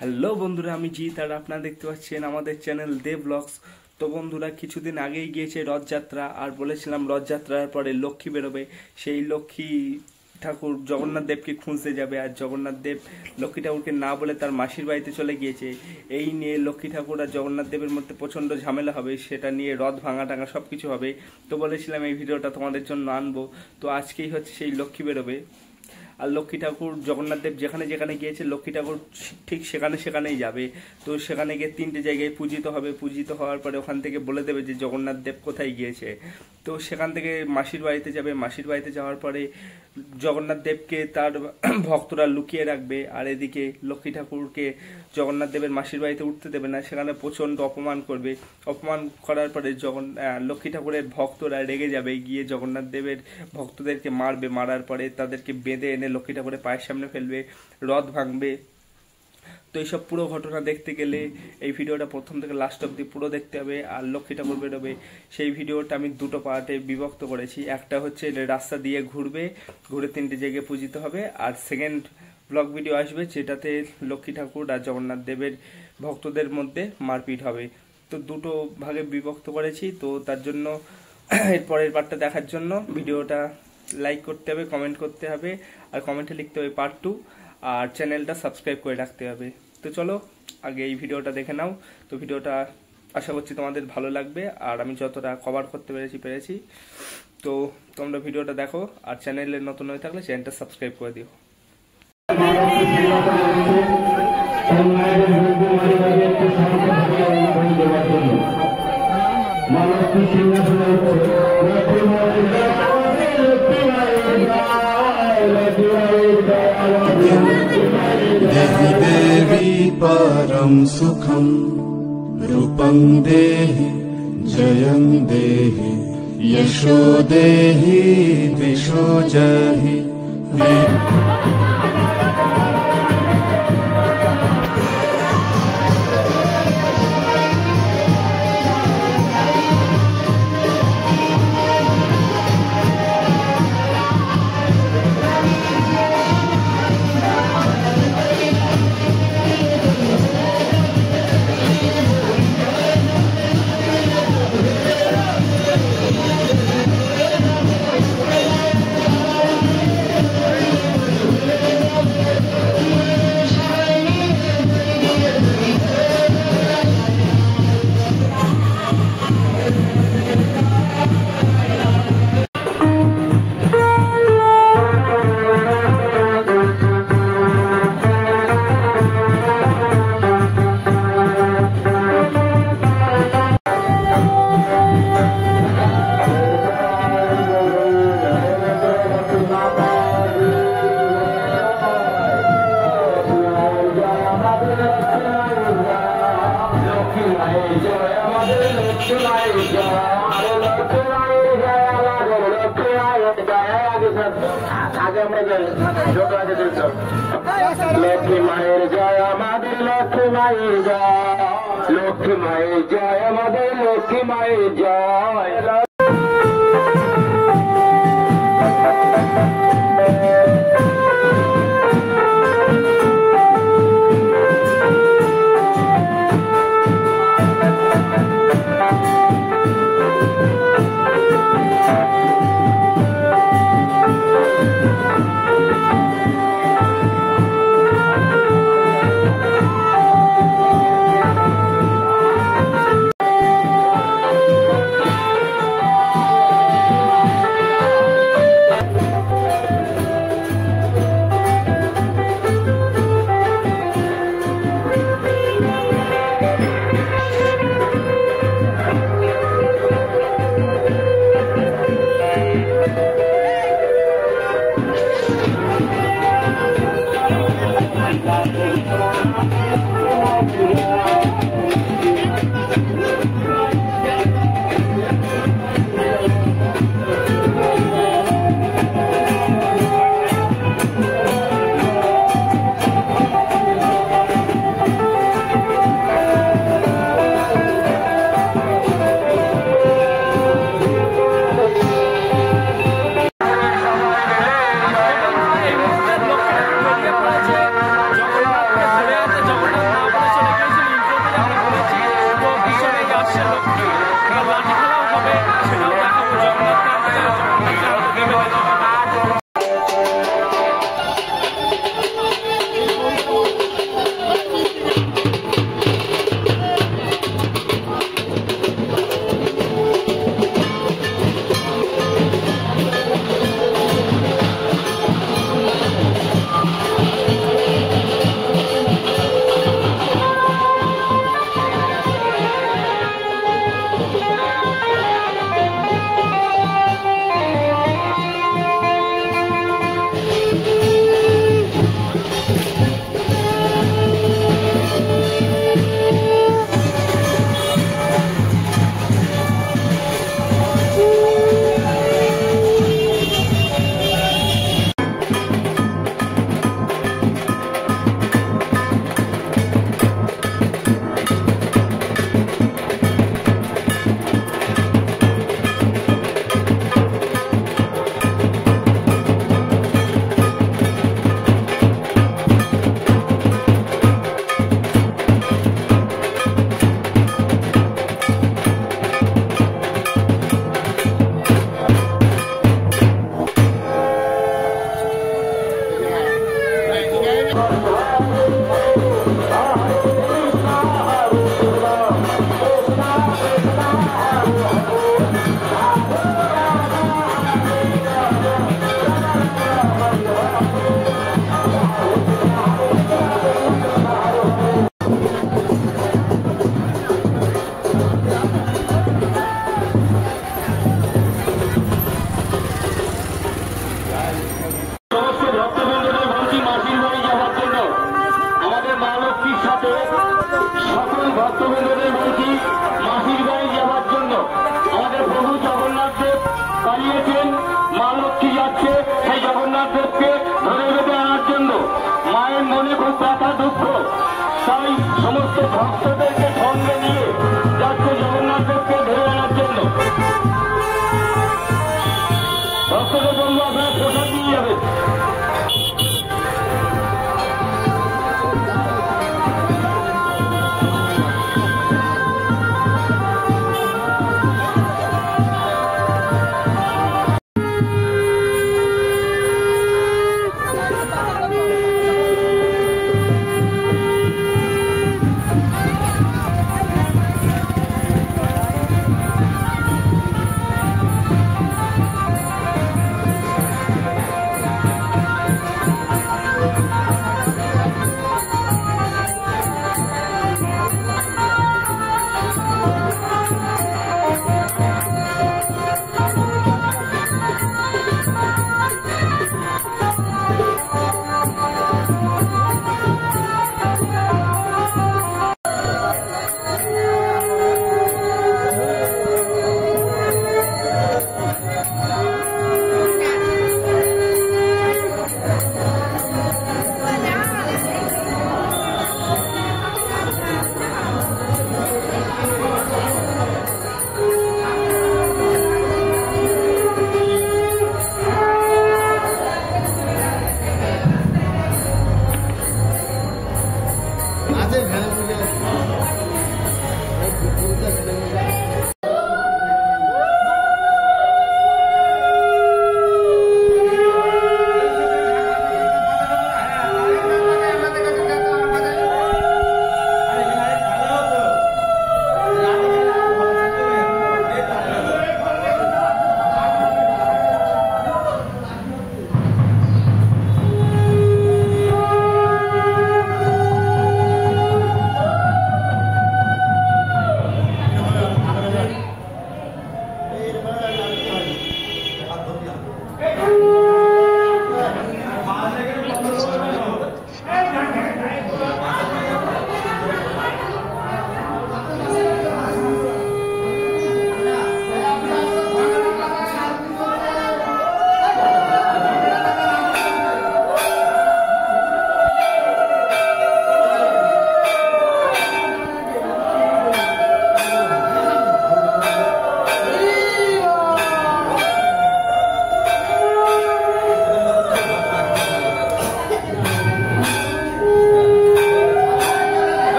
Hello বন্ধুরা, আমি জিৎ আর আপনারা দেখতে পাচ্ছেন আমাদের চ্যানেল দে ব্লগস। তো বন্ধুরা, কিছুদিন আগেই গিয়েছে রথযাত্রা, আর বলেছিলাম রথযাত্রার পরে লক্ষ্মী বেরোবে। সেই লক্ষ্মী ঠাকুর জগন্নাথ দেবকে খুঁজতে যাবে, আর জগন্নাথ দেব লক্ষ্মী ঠাকুরকে না বলে তার মাসির বাড়িতে চলে গিয়েছে। এই নিয়ে লক্ষ্মী ঠাকুর আর জগন্নাথ দেবের মধ্যে প্রচণ্ড ঝামেলা হবে, সেটা নিয়ে রথ ভাঙা টাঙা সব কিছু হবে। তো বলেছিলাম এই ভিডিওটা তোমাদের জন্য আনবো। তো আজকেই হচ্ছে সেই লক্ষ্মী বেরোবে। আর লক্ষ্মী ঠাকুর জগন্নাথ দেব যেখানে যেখানে গিয়েছে লক্ষ্মী ঠাকুর ঠিক সেখানেই যাবে। তো সেখানে গিয়ে 3টে জায়গায় পূজিত হবে। পূজিত হওয়ার পরে ওখান থেকে বলে দেবে যে জগন্নাথ দেব কোথায় গিয়েছে। তো সেখান থেকে মাসির বাড়িতে যাবে। মাসির বাড়িতে যাওয়ার পরে জগন্নাথ দেবকে তার ভক্তরা লুকিয়ে রাখবে, আর এদিকে লক্ষ্মী ঠাকুরকে জগন্নাথ দেবের মাসির বাড়িতে উঠতে দেবে না। সেখানে প্রচণ্ড অপমান করবে। অপমান করার পরে লক্ষ্মী ঠাকুরের ভক্তরা রেগে যাবে, গিয়ে জগন্নাথ দেবের ভক্তদেরকে মারবে। মারার পরে তাদেরকে বেঁধে এনে লক্ষ্মী ঠাকুরের পায়ের সামনে ফেলবে, রথ ভাঙবে। তো এইসব পুরো ঘটনা দেখতে গেলে এই ভিডিওটা প্রথম থেকে লাস্ট অব্দি পুরো দেখতে হবে। আর লক্ষ্মী ঠাকুর বেরোবে, সেই ভিডিওটা আমি দুটো পার্টে বিভক্ত করেছি। একটা হচ্ছে রাস্তা দিয়ে ঘুরে 3টে জায়গায় পূজিত হবে, আর সেকেন্ড ব্লগ ভিডিও আসবে যেটাতে লক্ষ্মী ঠাকুর আর জগন্নাথ দেবের ভক্তদের মধ্যে মারপিট হবে। তো দুটো ভাগে বিভক্ত করেছি। তো তার জন্য এর পরের পার্টটা দেখার জন্য ভিডিওটা লাইক করতে হবে, কমেন্ট করতে হবে, আর কমেন্টে লিখতে হবে পার্ট 2, আর চ্যানেলটা সাবস্ক্রাইব করে রাখতে হবে। তো চলো আগে এই ভিডিওটা দেখে নাও। তো ভিডিওটা আশা করছি তোমাদের ভালো লাগবে, আর আমি যতটা কভার করতে পেরেছি। তো তোমরা ভিডিওটা দেখো, আর চ্যানেলে নতুন হয়ে থাকলে চ্যানেলটা সাবস্ক্রাইব করে দিও। देहि देवी परम सुखम रूपं देहि जयं देहि यशो देहि दिशो जहि লক্ষ্মী মায়ের জয় আমাদের লক্ষ্মী মায়ের জয়, লক্ষ্মী মায়ের জয় আমাদের লক্ষ্মী মায়ের জয়।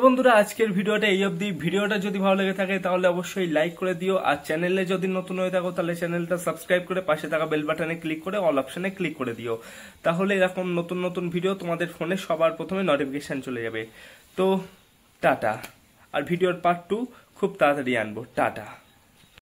বন্ধুরা আজকের ভিডিওটা এই অবধি। ভিডিওটা যদি ভালো লেগে থাকে তাহলে অবশ্যই লাইক করে দিও, আর চ্যানেলে যদি নতুন হয়ে থাকো তাহলে চ্যানেলটা সাবস্ক্রাইব করে পাশে থাকা বেল বাটনে ক্লিক করে অল অপশনে ক্লিক করে দিও। তাহলে এরকম নতুন নতুন ভিডিও তোমাদের ফোনে সবার প্রথমে নোটিফিকেশন চলে যাবে। তো টাটা। আর ভিডিওর পার্ট 2 খুব তাড়াতাড়ি আনবো। টাটা।